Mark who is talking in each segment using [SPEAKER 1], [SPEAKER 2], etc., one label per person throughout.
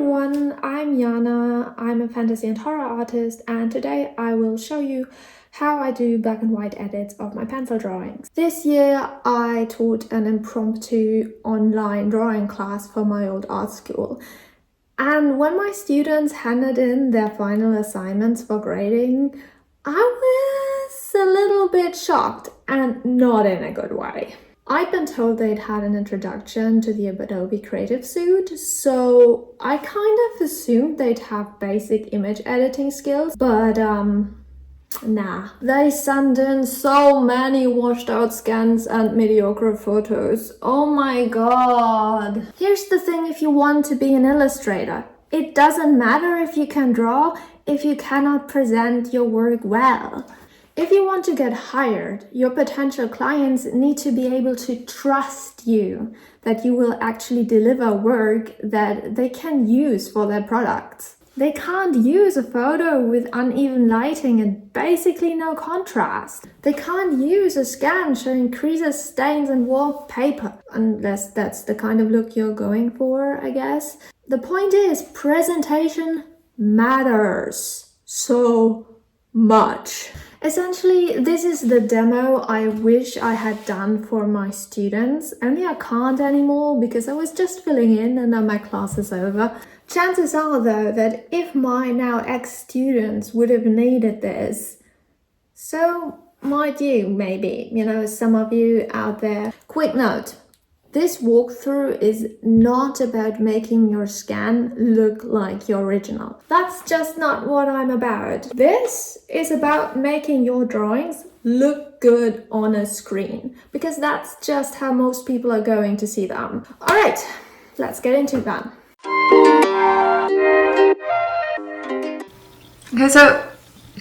[SPEAKER 1] everyone, I'm Yana. I'm a fantasy and horror artist, and today I will show you how I do black and white edits of my pencil drawings. This year I taught an impromptu online drawing class for my old art school. And when my students handed in their final assignments for grading, I was a little bit shocked, and not in a good way. I'd been told they'd had an introduction to the Adobe Creative Suite, so I kind of assumed they'd have basic image editing skills, but nah. They sent in so many washed out scans and mediocre photos. Oh my god. Here's the thing, if you want to be an illustrator, it doesn't matter if you can draw if you cannot present your work well. If you want to get hired, your potential clients need to be able to trust you that you will actually deliver work that they can use for their products. They can't use a photo with uneven lighting and basically no contrast. They can't use a scan showing creases, stains and wallpaper, unless that's the kind of look you're going for, I guess. The point is, presentation matters so much. Essentially, this is the demo I wish I had done for my students, only I can't anymore because I was just filling in and now my class is over. Chances are, though, that if my now ex-students would have needed this, so might you, maybe, some of you out there. Quick note. This walkthrough is not about making your scan look like your original. That's just not what I'm about. This is about making your drawings look good on a screen, because that's just how most people are going to see them. All right, let's get into that.
[SPEAKER 2] Okay, so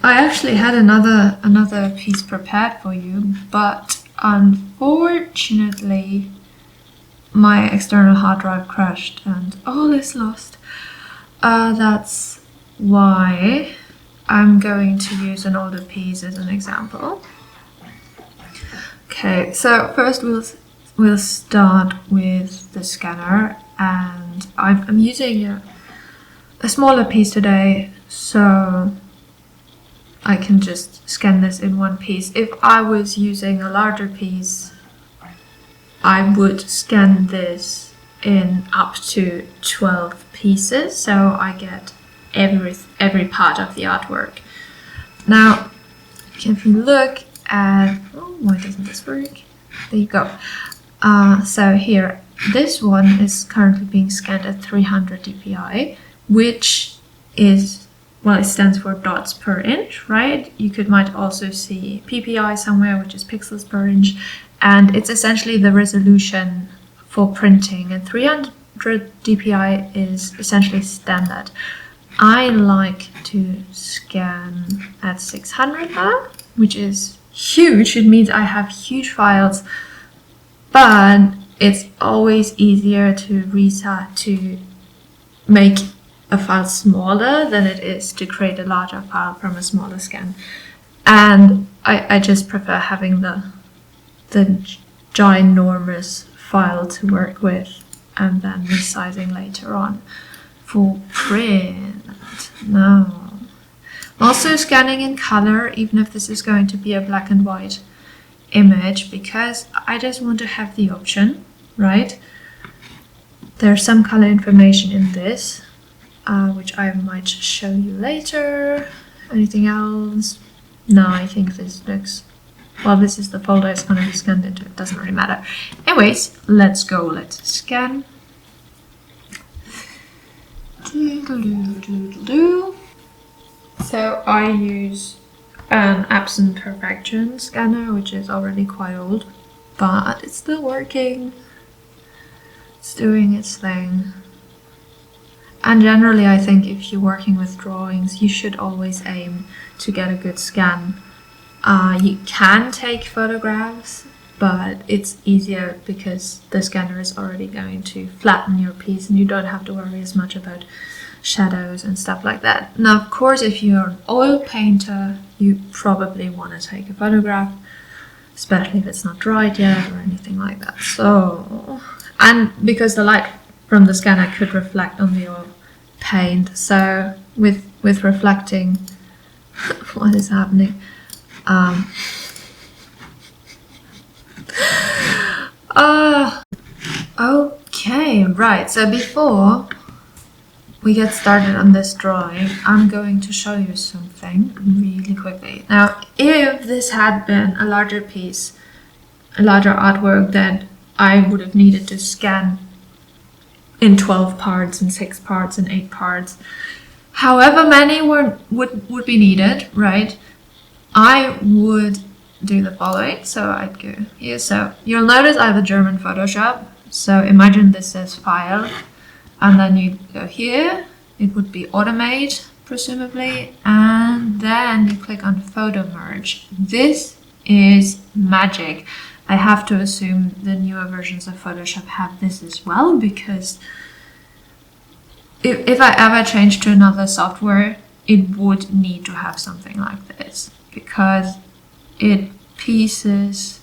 [SPEAKER 2] I actually had another piece prepared for you, but unfortunately my external hard drive crashed and all is lost. That's why I'm going to use an older piece as an example. Okay, so first we'll start with the scanner, and I'm using a smaller piece today, so I can just scan this in one piece. If I was using a larger piece, I would scan this in up to 12 pieces, so I get every part of the artwork. Now, if you look at, oh, why doesn't this work? There you go. So here, this one is currently being scanned at 300 dpi, which is, well, it stands for dots per inch, right? You might also see ppi somewhere, which is pixels per inch. And it's essentially the resolution for printing, and 300 dpi is essentially standard. I like to scan at 600 now, which is huge. It means I have huge files, but it's always easier to reset to make a file smaller than it is to create a larger file from a smaller scan. And I just prefer having the ginormous file to work with and then resizing later on for print. Now, also scanning in color, even if this is going to be a black and white image, because I just want to have the option, right? There's some color information in this, which I might show you later. Anything else? No, I think this looks, well, this is the folder it's going to be scanned into. It doesn't really matter. Anyways, let's go. Let's scan. So I use an absent perfection scanner, which is already quite old, but it's still working. It's doing its thing. And generally, I think if you're working with drawings, you should always aim to get a good scan. You can take photographs, but it's easier because the scanner is already going to flatten your piece and you don't have to worry as much about shadows and stuff like that. Now, of course, if you're an oil painter, you probably want to take a photograph, especially if it's not dried yet or anything like that. So, and because the light from the scanner could reflect on the oil, paint. So with reflecting, what is happening? Okay, right. So before we get started on this drawing, I'm going to show you something really quickly. Now, if this had been a larger piece, a larger artwork, that I would have needed to scan in 12 parts and 6 parts and 8 parts, however many would be needed, right? I would do the following. So I'd go here. So you'll notice I have a German Photoshop. So imagine this says file, and then you go here. It would be automate, presumably, and then you click on Photomerge. This is magic. I have to assume the newer versions of Photoshop have this as well, because if I ever change to another software, it would need to have something like this, because it pieces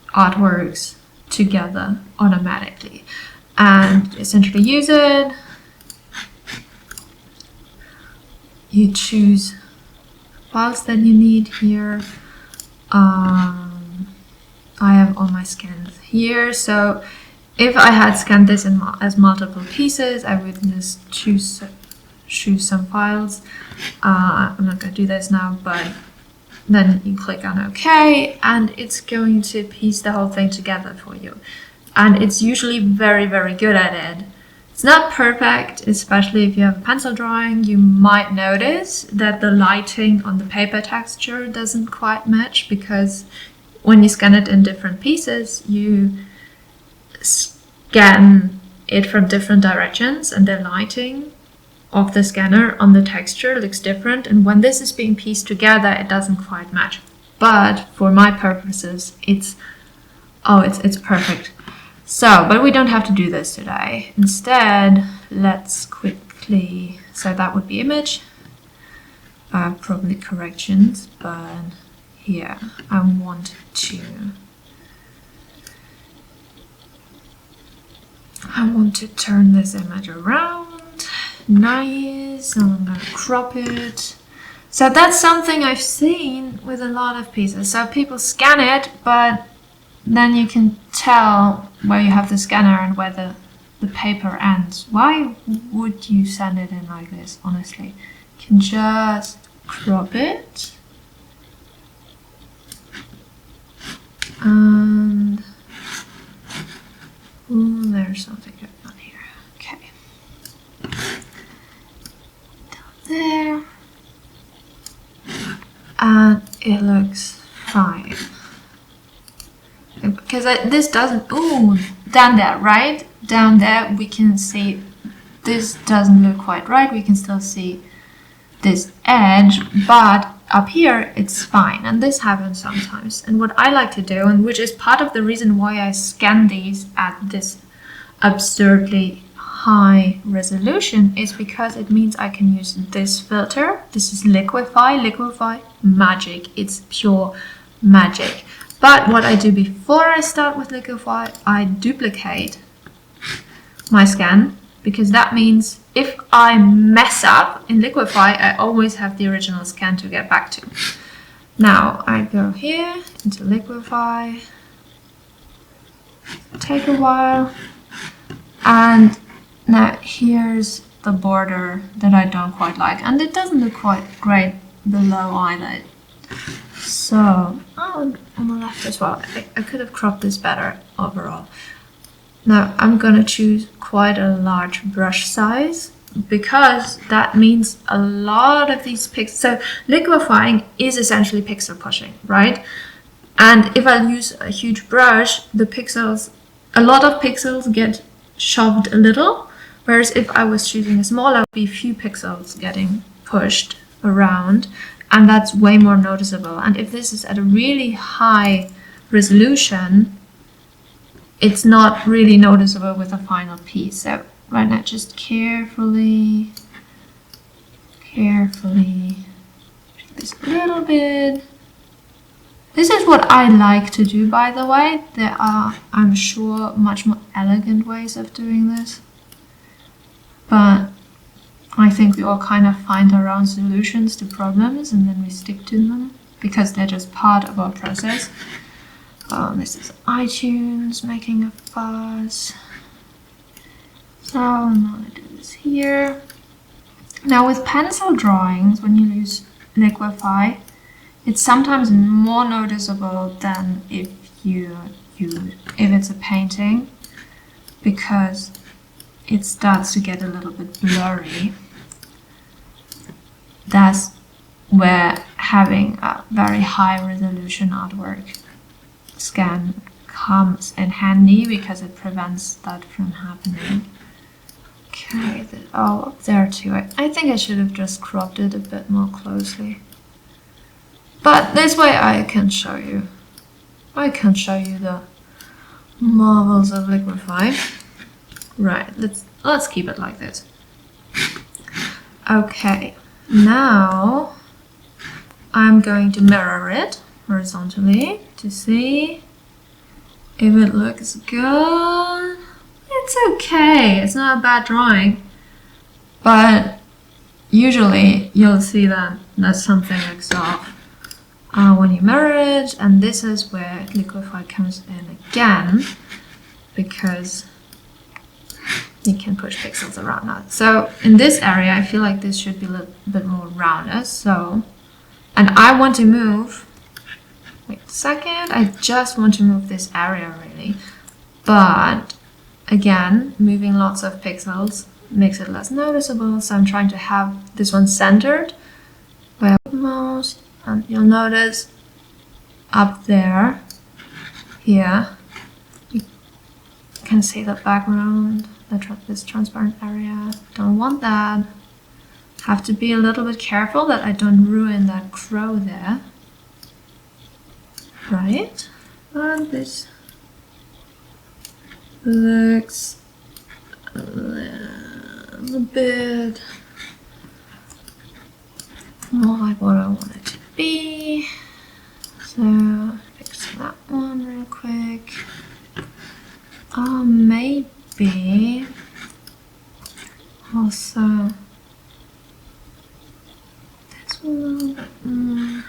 [SPEAKER 2] artworks together automatically. And essentially use it, you choose files that you need here. I have all my scans here, so if I had scanned this as multiple pieces, I would just choose some files. I'm not going to do this now, but then you click on OK, and it's going to piece the whole thing together for you. And it's usually very, very good at it. It's not perfect, especially if you have a pencil drawing. You might notice that the lighting on the paper texture doesn't quite match, because when you scan it in different pieces, you scan it from different directions, and the lighting of the scanner on the texture looks different, and when this is being pieced together, it doesn't quite match. But for my purposes, it's perfect. So, but we don't have to do this today. Instead, let's quickly, so that would be image, probably corrections, but here I want to turn this image around. Nice. I'm gonna crop it. So that's something I've seen with a lot of pieces. So people scan it, but then you can tell where you have the scanner and where the paper ends. Why would you send it in like this, honestly? You can just crop it. And there's something going on here. Okay. Down there. And it looks fine. Because this doesn't, down there, right? Down there we can see this doesn't look quite right. We can still see this edge, but up here it's fine. And this happens sometimes. And what I like to do, and which is part of the reason why I scan these at this absurdly high resolution, is because it means I can use this filter. This is Liquify magic. It's pure magic. But what I do before I start with Liquify, I duplicate my scan, because that means if I mess up in Liquify, I always have the original scan to get back to. Now I go here into Liquify, take a while, and now here's the border that I don't quite like, and it doesn't look quite great below either. So, on the left as well, I could have cropped this better overall. Now I'm gonna choose quite a large brush size, because that means a lot of these pixels. So liquefying is essentially pixel pushing, right? And if I use a huge brush, a lot of pixels get shoved a little, whereas if I was choosing a smaller, it would be few pixels getting pushed around, and that's way more noticeable. And if this is at a really high resolution, it's not really noticeable with the final piece. So right now, just carefully, this a little bit. This is what I like to do, by the way. There are, I'm sure, much more elegant ways of doing this. But I think we all kind of find our own solutions to problems and then we stick to them because they're just part of our process. This is iTunes making a fuss. So I'm gonna do this here. Now with pencil drawings, when you use Liquify, it's sometimes more noticeable than if it's a painting, because it starts to get a little bit blurry. That's where having a very high resolution artwork scan comes in handy, because it prevents that from happening. Okay, up there too. I think I should have just cropped it a bit more closely. But this way I can show you the marvels of Liquify. Right, let's keep it like this. Okay, now I'm going to mirror it horizontally to see if it looks good. It's okay, it's not a bad drawing, but usually you'll see that something looks off when you mirror it, and this is where Liquify comes in again, because you can push pixels around that. So in this area, I feel like this should be a little bit more rounded. So, and I want to move, wait a second, I just want to move this area really. But again, moving lots of pixels makes it less noticeable. So I'm trying to have this one centered by most, and you'll notice up there, here, you can see the background. This transparent area, don't want that. Have to be a little bit careful that I don't ruin that crow there. Right? And this looks a little bit more like what I want it to be. So fix that one real quick. Maybe also this one a little bit more,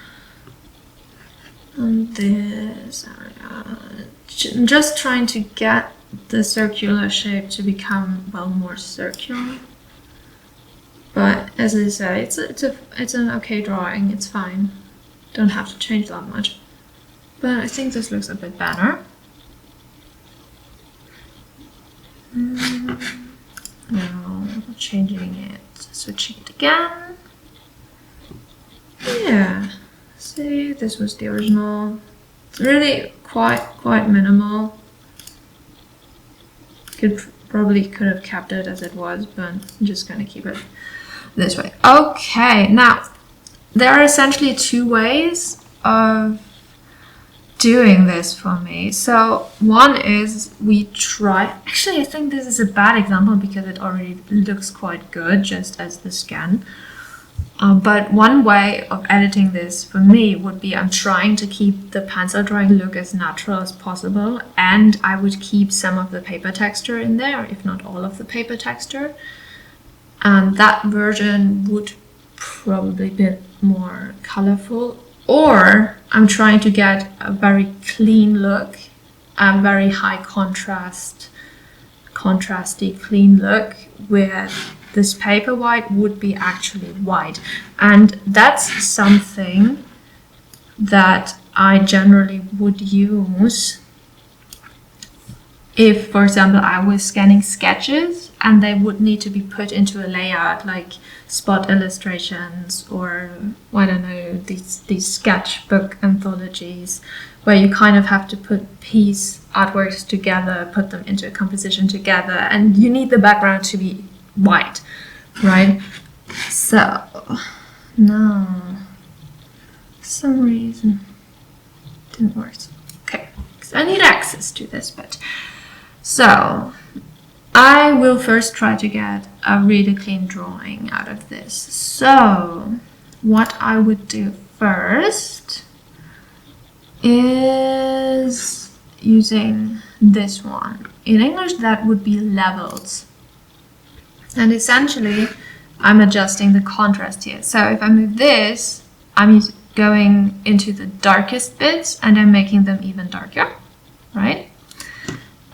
[SPEAKER 2] and this area. I'm just trying to get the circular shape to become, well, more circular. But as I say, it's an okay drawing. It's fine. Don't have to change that much. But I think this looks a bit better. Now changing it, switching it again. Yeah, see, this was the original. It's really quite minimal. Probably could have kept it as it was, but I'm just gonna keep it this way. Okay, now there are essentially two ways of doing this for me. So one is actually I think this is a bad example because it already looks quite good just as the scan. But one way of editing this for me would be I'm trying to keep the pencil drawing look as natural as possible, and I would keep some of the paper texture in there, if not all of the paper texture. And that version would probably be more colorful. Or I'm trying to get a very clean look, a very high contrasty clean look, where this paper white would be actually white. And that's something that I generally would use if, for example, I was scanning sketches and they would need to be put into a layout like spot illustrations, or I don't know, these sketchbook anthologies where you kind of have to put piece artworks together, put them into a composition together, and you need the background to be white, right? So no, for some reason didn't work. Okay, because I need access to this bit. So I will first try to get a really clean drawing out of this. So what I would do first is using this one. In English that would be levels. And essentially I'm adjusting the contrast here. So if I move this, I'm going into the darkest bits and I'm making them even darker, right?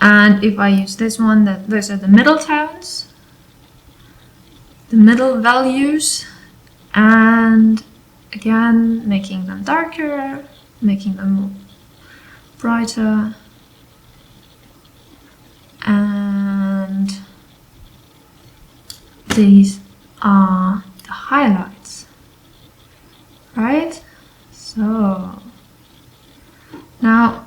[SPEAKER 2] And if I use this one, those are the middle tones, the middle values, and again, making them darker, making them brighter, and these are the highlights, right? So now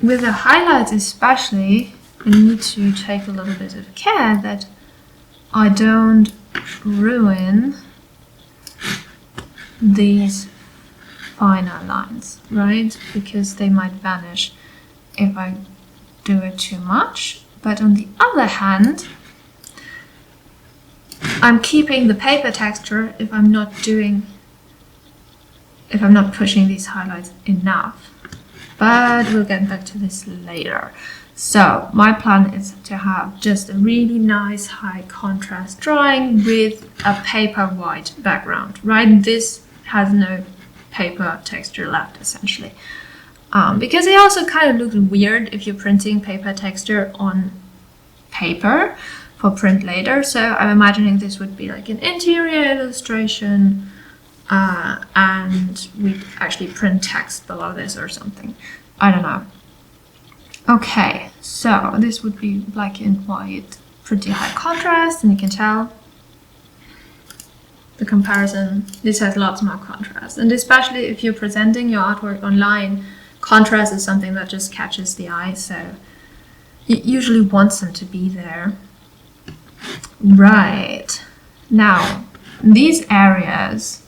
[SPEAKER 2] with the highlights especially, I need to take a little bit of care that I don't ruin these finer lines, right? Because they might vanish if I do it too much. But on the other hand, I'm keeping the paper texture if I'm not pushing these highlights enough. But we'll get back to this later. So my plan is to have just a really nice high contrast drawing with a paper white background, right? This has no paper texture left essentially. Because it also kind of looks weird if you're printing paper texture on paper for print later. So I'm imagining this would be like an interior illustration, and we'd actually print text below this or something. I don't know. Okay, so this would be black and white, pretty high contrast, and you can tell the comparison. This has lots more contrast, and especially if you're presenting your artwork online, contrast is something that just catches the eye, so it usually wants them to be there. Right, now these areas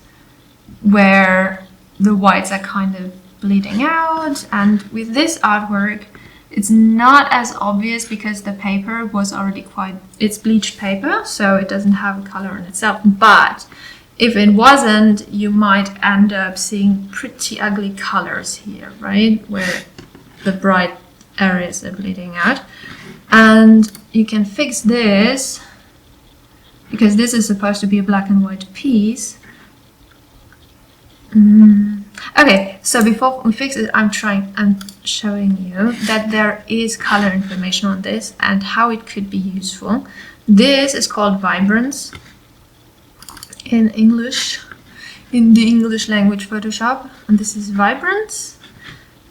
[SPEAKER 2] where the whites are kind of bleeding out, and with this artwork it's not as obvious because the paper was already it's bleached paper, so it doesn't have a color in itself. But if it wasn't, you might end up seeing pretty ugly colors here, right? Where the bright areas are bleeding out. And you can fix this, because this is supposed to be a black and white piece. Okay, so before we fix it, I'm showing you that there is color information on this and how it could be useful. This is called vibrance in English, in the English language Photoshop, and this is vibrance.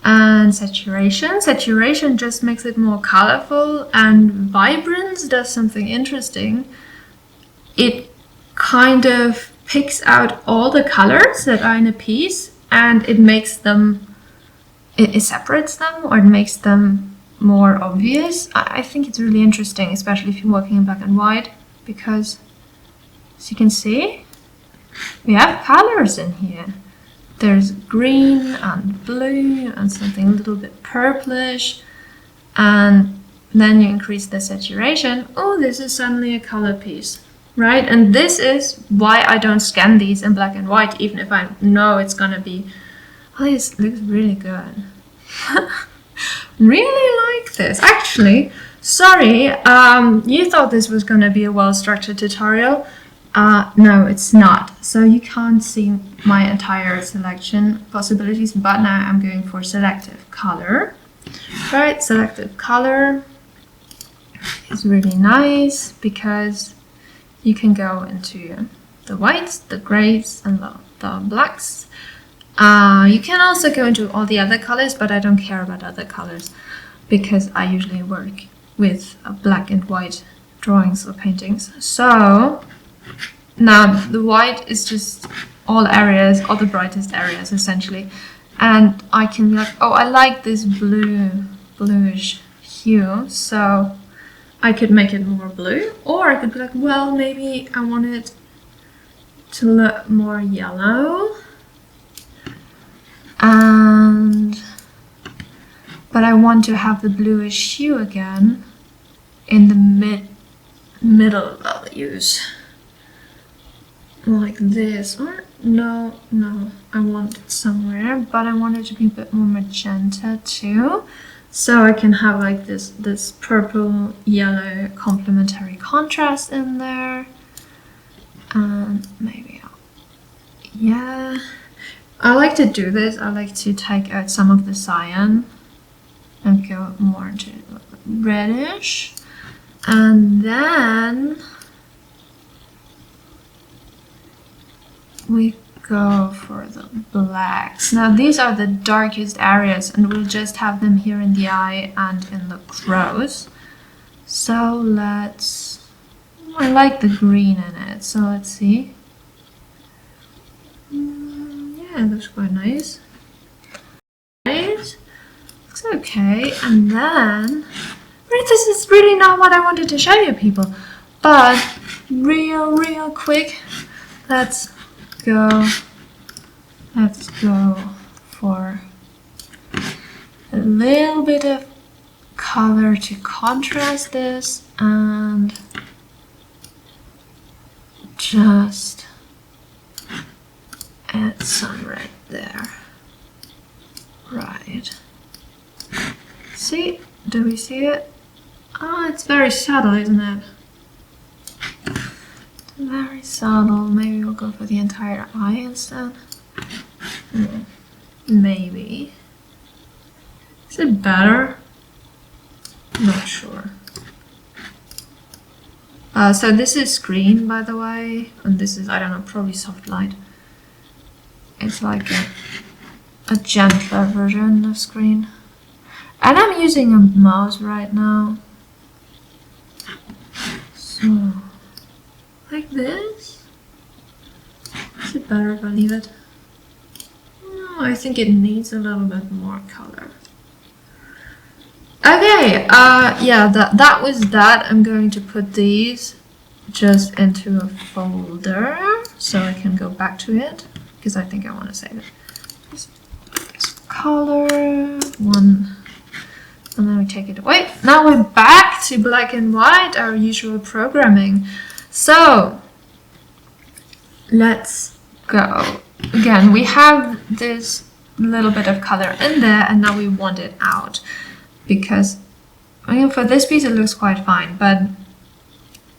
[SPEAKER 2] And saturation. Saturation just makes it more colorful, and vibrance does something interesting. It kind of picks out all the colors that are in a piece, and it makes them, it separates them, or it makes them more obvious. I think it's really interesting, especially if you're working in black and white, because as you can see, we have colors in here. There's green and blue and something a little bit purplish, and then you increase the saturation. Oh, this is suddenly a color piece, right? And this is why I don't scan these in black and white, even if I know it's gonna be, oh, this looks really good. Really like this. Actually, sorry, you thought this was gonna be a well-structured tutorial. No, it's not. So you can't see my entire selection possibilities, but now I'm going for selective color. Right, selective color is really nice because you can go into the whites, the grays, and the blacks. You can also go into all the other colors, but I don't care about other colors because I usually work with black and white drawings or paintings. So now the white is just all areas, all the brightest areas essentially. And I can be like, oh, I like this bluish hue, so I could make it more blue. Or I could be like, well, maybe I want it to look more yellow. But I want to have the bluish hue again in the middle values. Like this, or no, I want it somewhere, but I want it to be a bit more magenta too, so I can have like this purple yellow complementary contrast in there. And maybe yeah, I like to do this. I like to take out some of the cyan and go more into reddish, and then we go for the blacks. Now these are the darkest areas, and we'll just have them here in the eye and in the crows. So let's, I like the green in it, so let's see. Yeah, it looks quite nice. Right? Looks okay. And then, this is really not what I wanted to show you, people. But real quick, let's go for a little bit of color to contrast this, and just add some red there. Right. See? Do we see it? Oh, it's very subtle, isn't it? Very subtle. Maybe we'll go for the entire eye instead. Maybe. Is it better? Not sure. So this is screen, by the way, and this is, I don't know, probably soft light. It's like a gentler version of screen. And I'm using a mouse right now. So, like this. Is it better if I leave it? No, I think it needs a little bit more color. Okay, yeah, that was that. I'm going to put these just into a folder so I can go back to it, because I think I want to save it. Just color one, and then we take it away. Now we're back to black and white, our usual programming. So let's go. Again, we have this little bit of color in there, and now we want it out. Because, I mean, for this piece it looks quite fine, but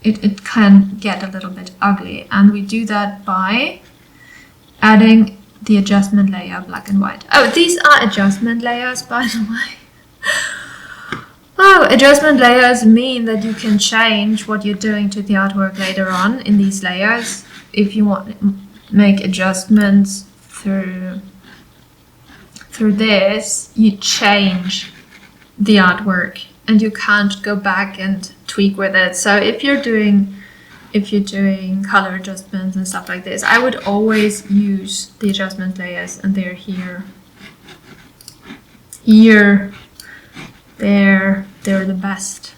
[SPEAKER 2] it can get a little bit ugly. And we do that by adding the adjustment layer black and white. Oh, these are adjustment layers, by the way. Oh, adjustment layers mean that you can change what you're doing to the artwork later on in these layers. If you want to make adjustments through this, you change the artwork and you can't go back and tweak with it. So if you're doing color adjustments and stuff like this, I would always use the adjustment layers, and they're here, they're the best.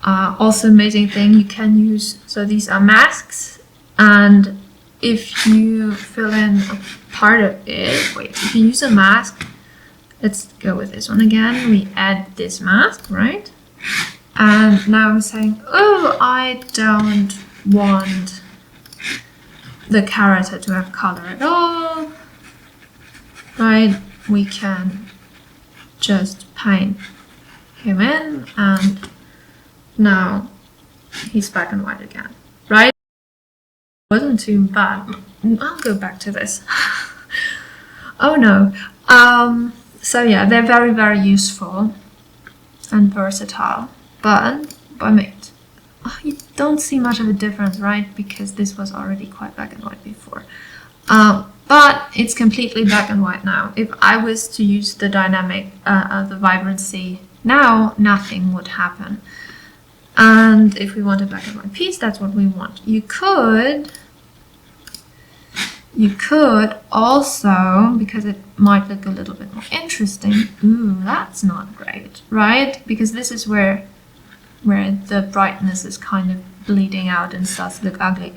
[SPEAKER 2] Also amazing thing you can use, so these are masks, and if you fill in a part of it, if you use a mask, let's go with this one again. We add this mask, right? And now I'm saying, oh, I don't want the character to have color at all, right? We can just paint him in, and now he's black and white again, right? Wasn't too bad. I'll go back to this. Oh no. So yeah, they're very useful and versatile, but you don't see much of a difference, right? Because this was already quite black and white before. But it's completely black and white now. If I was to use the dynamic, the vibrancy now, nothing would happen. And if we want a black and white piece, that's what we want. You could also, because it might look a little bit more interesting, ooh, that's not great, right? Because this is where the brightness is kind of bleeding out and starts to look ugly.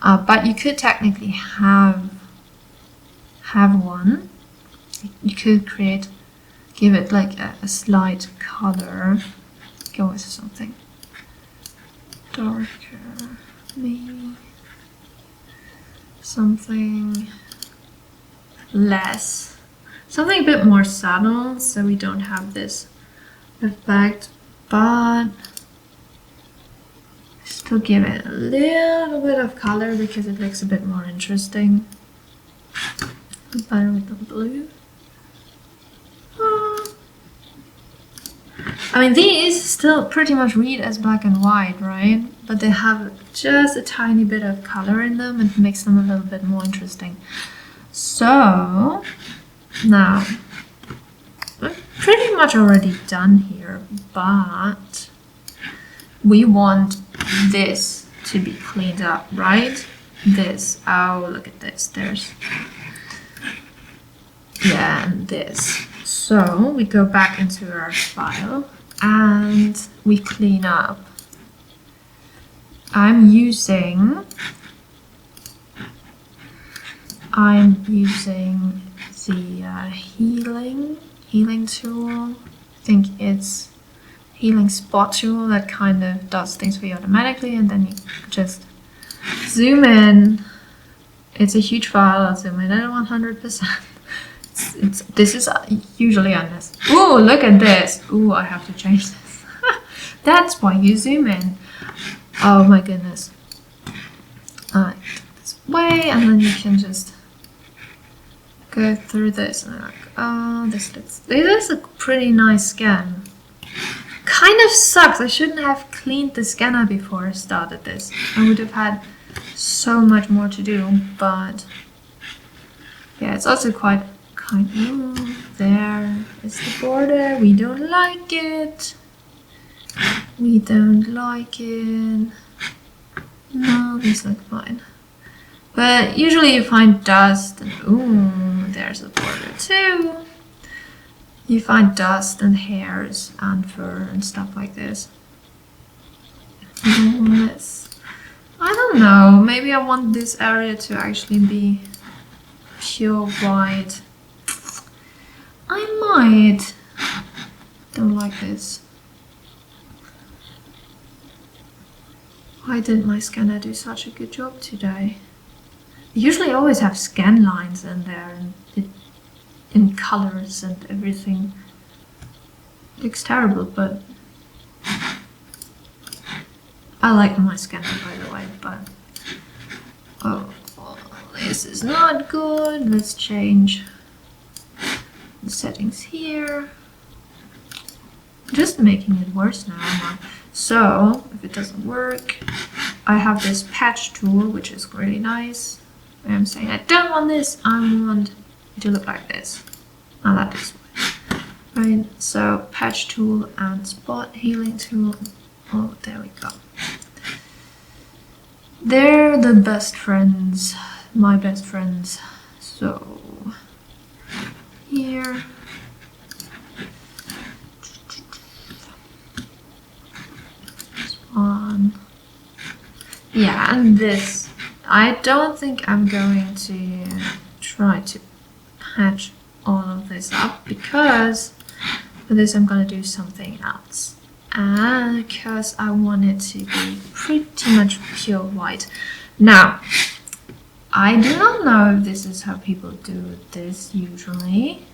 [SPEAKER 2] But you could technically have one. You could give it like a slight color, go with something darker, maybe something less, something a bit more subtle, so we don't have this effect. But to give it a little bit of color because it looks a bit more interesting. Better with the blue. I mean, these still pretty much read as black and white, right? But they have just a tiny bit of color in them and makes them a little bit more interesting. So, now, we're pretty much already done here, but we want this to be cleaned up, right? This, oh, look at this, there's, yeah, and this. So we go back into our file and we clean up. I'm using the healing tool. I think it's healing spot tool that kind of does things for you automatically, and then you just zoom in. It's a huge file. I'll zoom in at 100%. This is usually unnecessary. Ooh, look at this. Ooh, I have to change this. That's why you zoom in. Oh my goodness. Alright, this way, and then you can just go through this and like, oh, this is a pretty nice scan. Kind of sucks. I shouldn't have cleaned the scanner before I started this. I would have had so much more to do, but yeah, it's also quite kind of, there is the border. We don't like it. We don't like it. No, these look fine. But usually you find dust and ooh, there's the border too. You find dust and hairs and fur and stuff like this. This. I don't know, maybe I want this area to actually be pure white. I might. Don't like this. Why didn't my scanner do such a good job today? I usually always have scan lines in there and it, in colors and everything. It looks terrible, but I like my scanner, by the way, but oh, this is not good. Let's change the settings here. Just making it worse now. So if it doesn't work, I have this patch tool, which is really nice. I'm saying I don't want this, I want it to look like this. Not like this way. Right, so patch tool and spot healing tool. Oh, there we go. They're the best friends, my best friends. So here. This one. Yeah, and this. I don't think I'm going to try to patch all of this up because for this I'm going to do something else. And because I want it to be pretty much pure white. Now, I do not know if this is how people do this usually.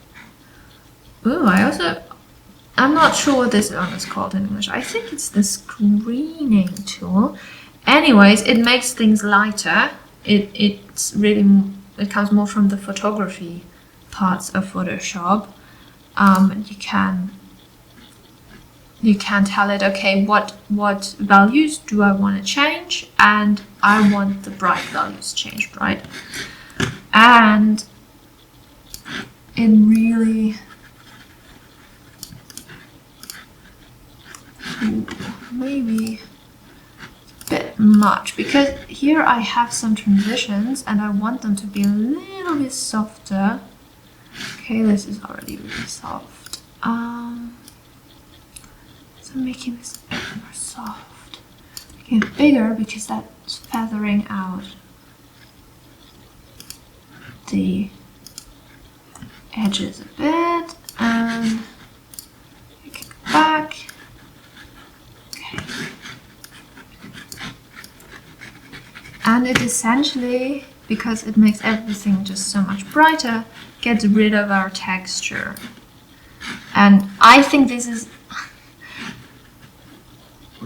[SPEAKER 2] Ooh, I'm not sure what this one is called in English. I think it's the screening tool. Anyways, it makes things lighter. It comes more from the photography parts of Photoshop. You can tell it, okay, what values do I want to change, and I want the bright values changed, right? And it really maybe a bit much, because here I have some transitions and I want them to be a little bit softer. Okay, this is already really soft. So I'm making this a bit more soft. Making it bigger because that's feathering out the edges a bit, and I can go back. Okay. And it essentially, because it makes everything just so much brighter, gets rid of our texture. And I think this is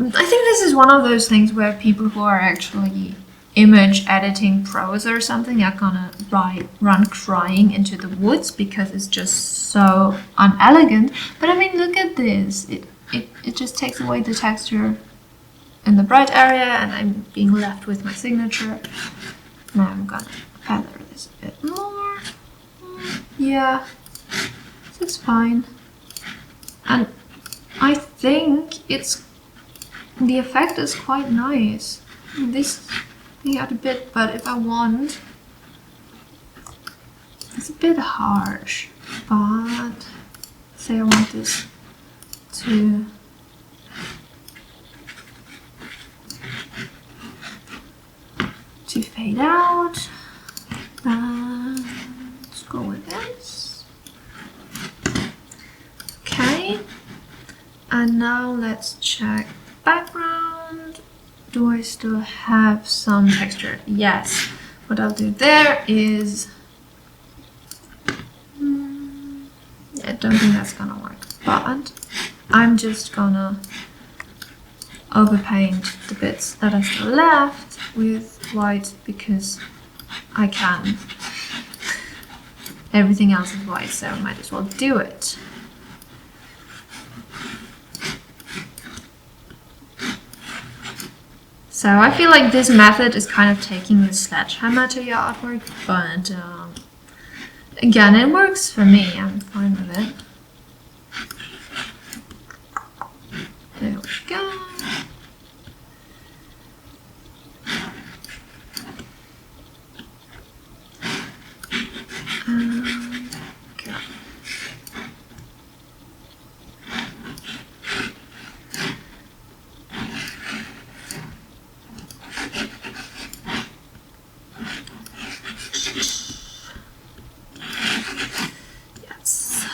[SPEAKER 2] I think this is one of those things where people who are actually image editing pros or something are gonna run crying into the woods because it's just so unelegant. But I mean, look at this. It just takes away the texture in the bright area, and I'm being left with my signature. Now I'm gonna feather this a bit more. Yeah, this looks fine. And I think the effect is quite nice. This thing out a bit, but if I want, it's a bit harsh. But say I want this to fade out. Let's go with this. Okay. And now let's check background. Do I still have some texture? Yes. What I'll do there is... I don't think that's gonna work. But I'm just gonna overpaint the bits that are still left with white because I can. Everything else is white, so I might as well do it. So I feel like this method is kind of taking the sledgehammer to your artwork, but again, it works for me. I'm fine with it. There we go. Go. Yes.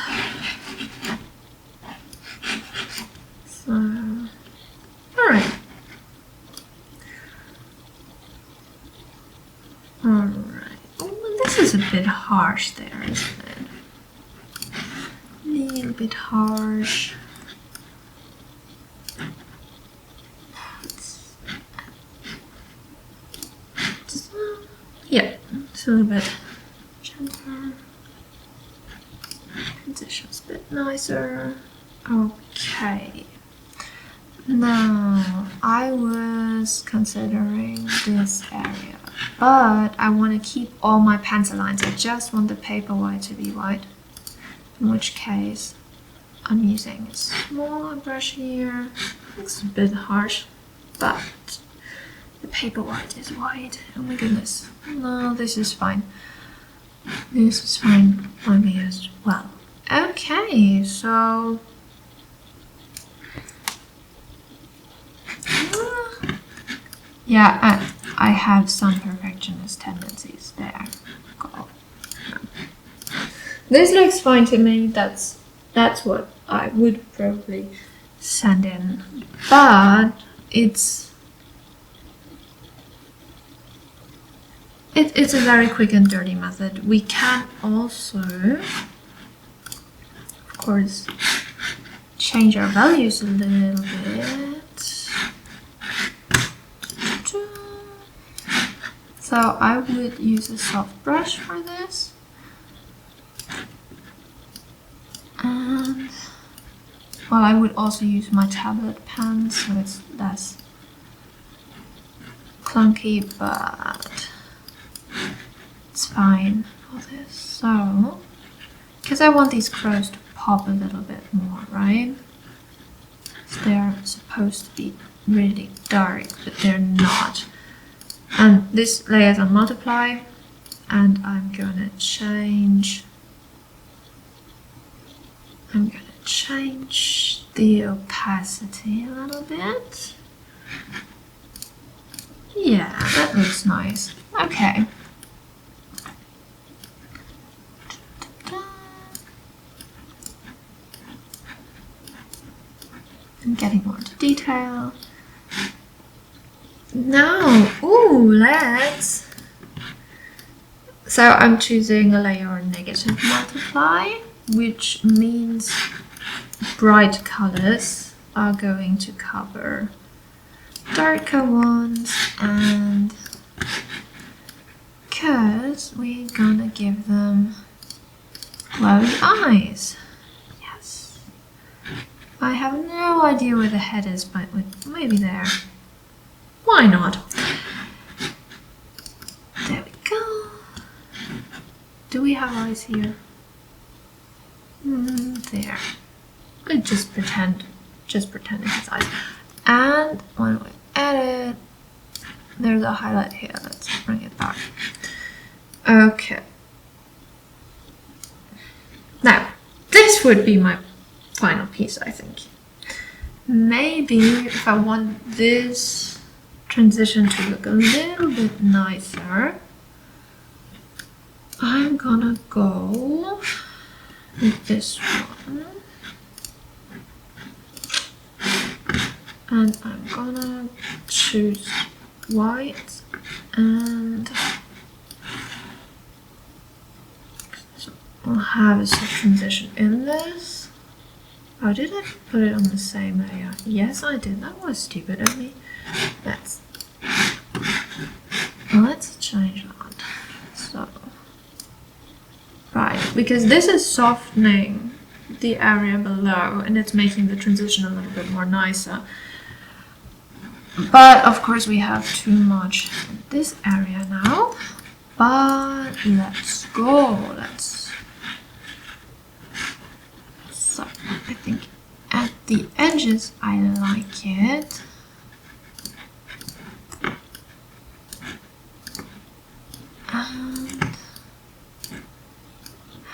[SPEAKER 2] So, all right. Oh, this is a bit harsh there, isn't it? A little bit harsh. Yeah, it's a little bit gentler. Transition's a bit nicer. Okay. Now, I was considering this area, but I want to keep all my pencil lines. I just want the paper white to be white, in which case I'm using a smaller brush here. It's a bit harsh, but the paper white is white. Oh my goodness. No, this is fine. This is fine for me as well. Okay, so... yeah, I have some perfectionist tendencies there. Go. This looks fine to me. That's what I would probably send in, but it's a very quick and dirty method. We can also, of course, change our values a little bit. So I would use a soft brush for this. And, well, I would also use my tablet pen, so it's less clunky, but it's fine for this. So, because I want these crows to pop a little bit more, right? So they're supposed to be really dark, but they're not. And this layers on multiply, and I'm gonna change the opacity a little bit. Yeah, that looks nice. Okay. I'm getting more into detail. Now, so I'm choosing a layer negative multiply, which means bright colors are going to cover darker ones, and because we're gonna give them glowy eyes. Yes. I have no idea where the head is, but maybe there. Why not? There we go. Do we have eyes here? There. I just pretend it has eyes. And when we edit, there's a highlight here. Let's bring it back. Okay. Now, this would be my final piece, I think. Maybe if I want this transition to look a little bit nicer, I'm gonna go with this one. And I'm gonna choose white and I'll have a soft transition in this. Oh, did I put it on the same layer? Yes, I did. That was stupid of me. Let's change that. So, right, because this is softening the area below and it's making the transition a little bit more nicer. But of course we have too much in this area now. But let's go. So I think at the edges I like it. And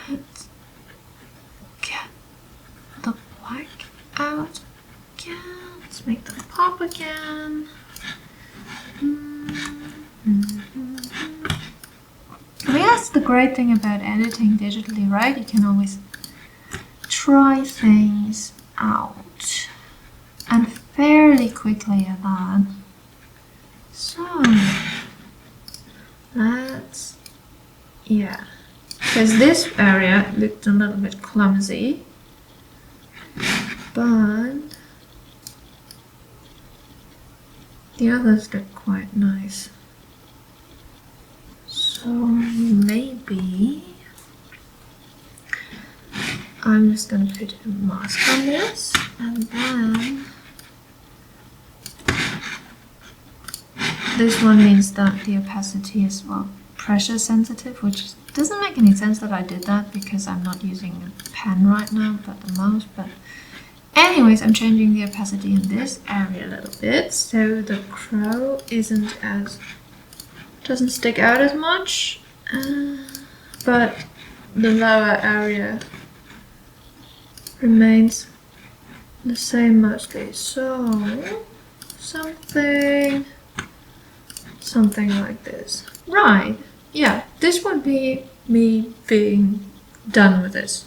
[SPEAKER 2] let's get the black out again. Let's make them pop again. I guess the great thing about editing digitally, right? You can always try things out and fairly quickly at that. So let's, because this area looked a little bit clumsy, but the others look quite nice. So maybe I'm just going to put a mask on this, and then this one means that the opacity is, well, pressure sensitive, which doesn't make any sense that I did that because I'm not using a pen right now but the mouse. But anyways, I'm changing the opacity in this area a little bit so the crow doesn't stick out as much, but the lower area remains the same mostly. So something like this. Right, yeah, this would be me being done with this.